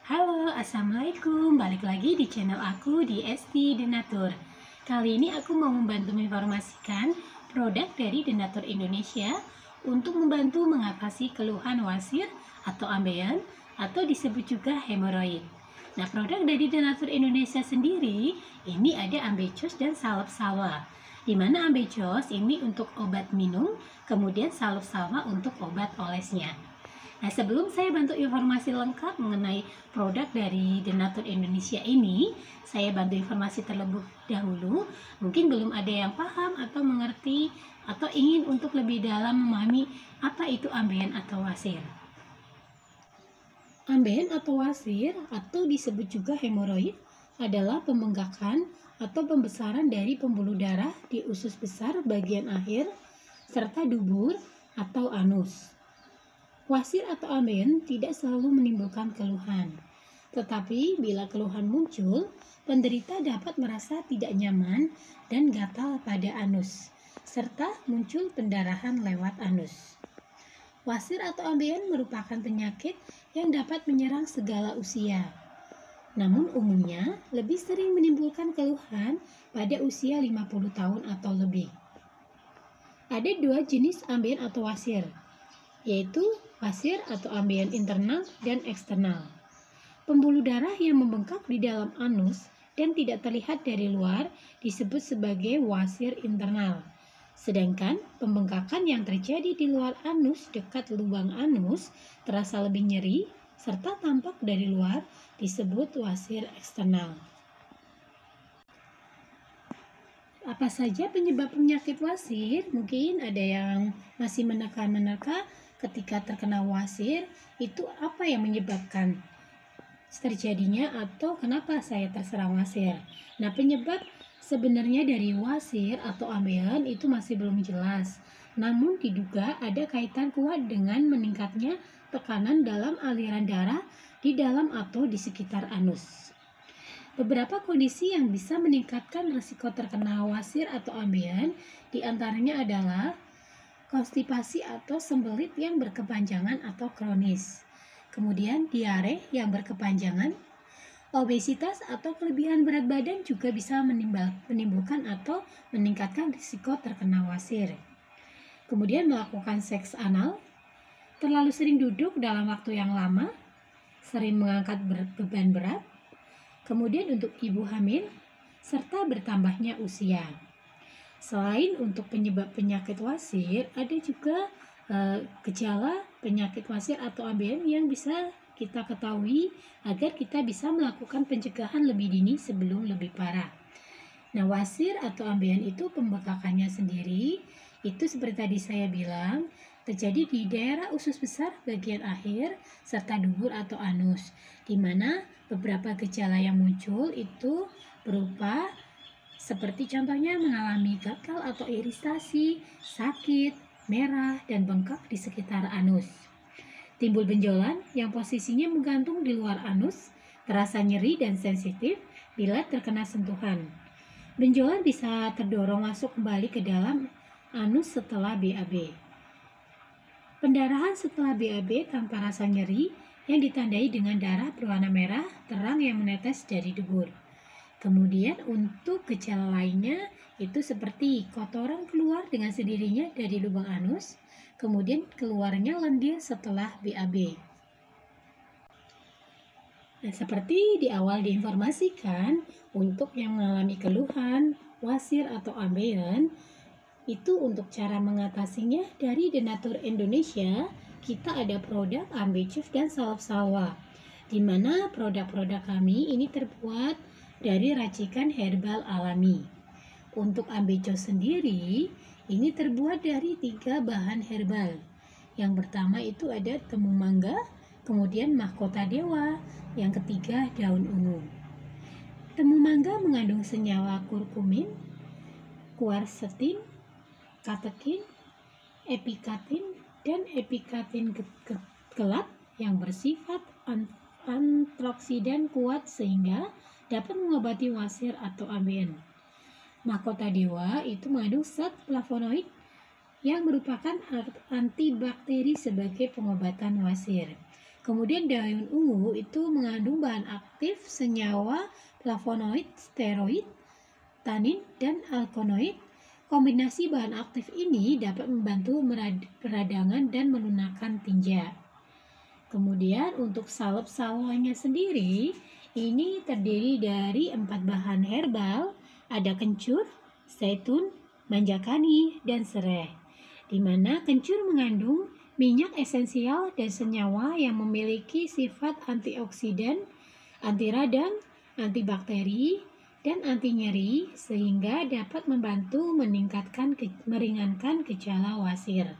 Halo, Assalamualaikum. Balik lagi di channel aku di ST Denatur. Kali ini aku mau membantu menginformasikan produk dari Denatur Indonesia untuk membantu mengatasi keluhan wasir atau ambeien atau disebut juga hemoroid. Nah, produk dari Denatur Indonesia sendiri ini ada ambecos dan salep salwa. Di mana ambecos ini untuk obat minum, kemudian salep salwa untuk obat olesnya. Nah, sebelum saya bantu informasi lengkap mengenai produk dari Denatur Indonesia ini, saya bantu informasi terlebih dahulu. Mungkin belum ada yang paham atau mengerti atau ingin untuk lebih dalam memahami apa itu ambeien atau wasir. Ambeien atau wasir atau disebut juga hemoroid adalah pembengkakan atau pembesaran dari pembuluh darah di usus besar bagian akhir serta dubur atau anus. Wasir atau ambeien tidak selalu menimbulkan keluhan, tetapi bila keluhan muncul, penderita dapat merasa tidak nyaman dan gatal pada anus, serta muncul pendarahan lewat anus. Wasir atau ambeien merupakan penyakit yang dapat menyerang segala usia. Namun umumnya lebih sering menimbulkan keluhan pada usia 50 tahun atau lebih. Ada dua jenis ambeien atau wasir, yaitu wasir atau ambeien internal dan eksternal. Pembuluh darah yang membengkak di dalam anus dan tidak terlihat dari luar disebut sebagai wasir internal. Sedangkan pembengkakan yang terjadi di luar anus dekat lubang anus terasa lebih nyeri serta tampak dari luar disebut wasir eksternal. Apa saja penyebab penyakit wasir? Mungkin ada yang masih menerka-nerka ketika terkena wasir, itu apa yang menyebabkan terjadinya atau kenapa saya terserang wasir. Nah, penyebab sebenarnya dari wasir atau ambeien itu masih belum jelas. Namun diduga ada kaitan kuat dengan meningkatnya tekanan dalam aliran darah di dalam atau di sekitar anus. Beberapa kondisi yang bisa meningkatkan risiko terkena wasir atau ambeien diantaranya adalah konstipasi atau sembelit yang berkepanjangan atau kronis, kemudian diare yang berkepanjangan, obesitas atau kelebihan berat badan juga bisa menimbulkan atau meningkatkan risiko terkena wasir. Kemudian melakukan seks anal, terlalu sering duduk dalam waktu yang lama, sering mengangkat beban berat, kemudian untuk ibu hamil, serta bertambahnya usia. Selain untuk penyebab penyakit wasir, ada juga gejala penyakit wasir atau ambeien yang bisa kita ketahui agar kita bisa melakukan pencegahan lebih dini sebelum lebih parah. Nah, wasir atau ambeien itu pembengkakannya sendiri, itu seperti tadi saya bilang, terjadi di daerah usus besar bagian akhir serta dubur atau anus, di mana beberapa gejala yang muncul itu berupa seperti contohnya mengalami gatal atau iritasi, sakit, merah, dan bengkak di sekitar anus. Timbul benjolan yang posisinya menggantung di luar anus, terasa nyeri dan sensitif bila terkena sentuhan. Benjolan bisa terdorong masuk kembali ke dalam anus setelah BAB. Pendarahan setelah BAB tanpa rasa nyeri yang ditandai dengan darah berwarna merah terang yang menetes dari dubur. Kemudian untuk gejala lainnya itu seperti kotoran keluar dengan sendirinya dari lubang anus, kemudian keluarnya lendir setelah BAB. Nah, seperti di awal diinformasikan, untuk yang mengalami keluhan wasir atau ambeien, itu untuk cara mengatasinya dari Denatur Indonesia, kita ada produk ambecos dan salep salwa, di mana produk-produk kami ini terbuat dari racikan herbal alami. Untuk ambecos sendiri, ini terbuat dari 3 bahan herbal. Yang pertama itu ada temu mangga, kemudian mahkota dewa, yang ketiga daun ungu. Temu mangga mengandung senyawa kurkumin, quercetin, katekin, epikatin, dan epikatin gelap yang bersifat antioksidan kuat sehingga dapat mengobati wasir atau ambeien. Mahkota dewa itu mengandung zat flavonoid yang merupakan antibakteri sebagai pengobatan wasir. Kemudian daun ungu itu mengandung bahan aktif senyawa flavonoid, steroid, tanin, dan alkaloid. Kombinasi bahan aktif ini dapat membantu peradangan dan melunakkan tinja. Kemudian untuk salep salwanya sendiri, ini terdiri dari 4 bahan herbal, ada kencur, zaitun, manjakani, dan serai. Di mana kencur mengandung minyak esensial dan senyawa yang memiliki sifat antioksidan, anti radang, antibakteri, dan anti nyeri sehingga dapat membantu meringankan gejala wasir.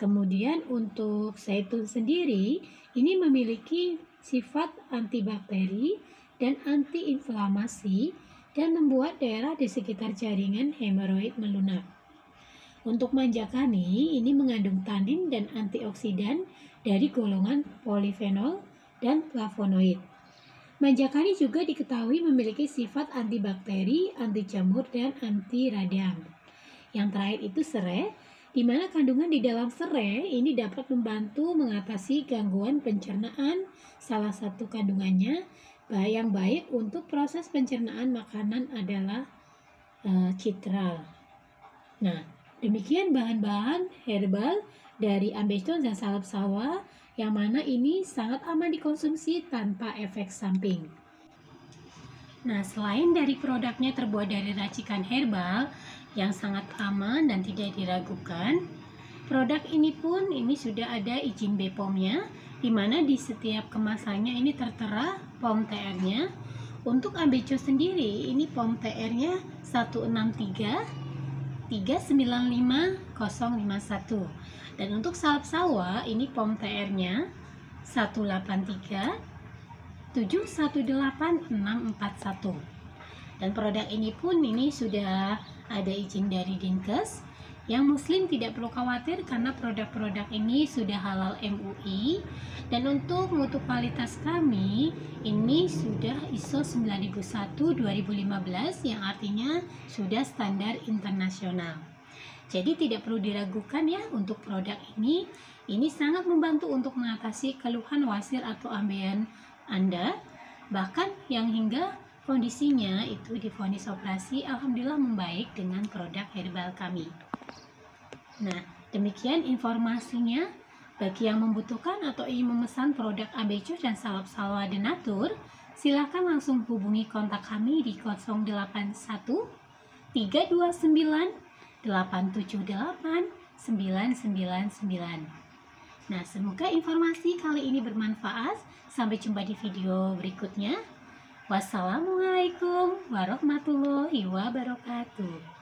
Kemudian untuk zaitun sendiri ini memiliki sifat antibakteri dan antiinflamasi dan membuat daerah di sekitar jaringan hemoroid melunak. Untuk manjakani ini mengandung tanin dan antioksidan dari golongan polifenol dan flavonoid. Manjakani juga diketahui memiliki sifat antibakteri, anti jamur, dan anti radang. Yang terakhir itu serai, di mana kandungan di dalam serai ini dapat membantu mengatasi gangguan pencernaan. Salah satu kandungannya yang baik untuk proses pencernaan makanan adalah citral. Nah, demikian bahan-bahan herbal dari ambeien dan salep salwa yang mana ini sangat aman dikonsumsi tanpa efek samping. Nah, selain dari produknya terbuat dari racikan herbal yang sangat aman dan tidak diragukan, produk ini pun sudah ada izin BPOM-nya, di mana di setiap kemasannya ini tertera POM TR-nya. Untuk ambeien sendiri, ini POM TR-nya 163 395 051. Dan untuk salep salwa ini POM TR-nya 183 718 641. Dan produk ini pun sudah ada izin dari Dinkes. Yang muslim tidak perlu khawatir karena produk-produk ini sudah halal MUI. Dan untuk mutu kualitas kami ini sudah ISO 9001-2015 yang artinya sudah standar internasional. Jadi tidak perlu diragukan ya untuk produk ini. Ini sangat membantu untuk mengatasi keluhan wasir atau ambeien Anda. Bahkan yang hingga kondisinya itu divonis operasi, alhamdulillah membaik dengan produk herbal kami. Nah, demikian informasinya. Bagi yang membutuhkan atau ingin memesan produk ambeien dan salep salwa Denatur, silakan langsung hubungi kontak kami di 081 329 878 999. Nah, semoga informasi kali ini bermanfaat. Sampai jumpa di video berikutnya. Wassalamualaikum warahmatullahi wabarakatuh.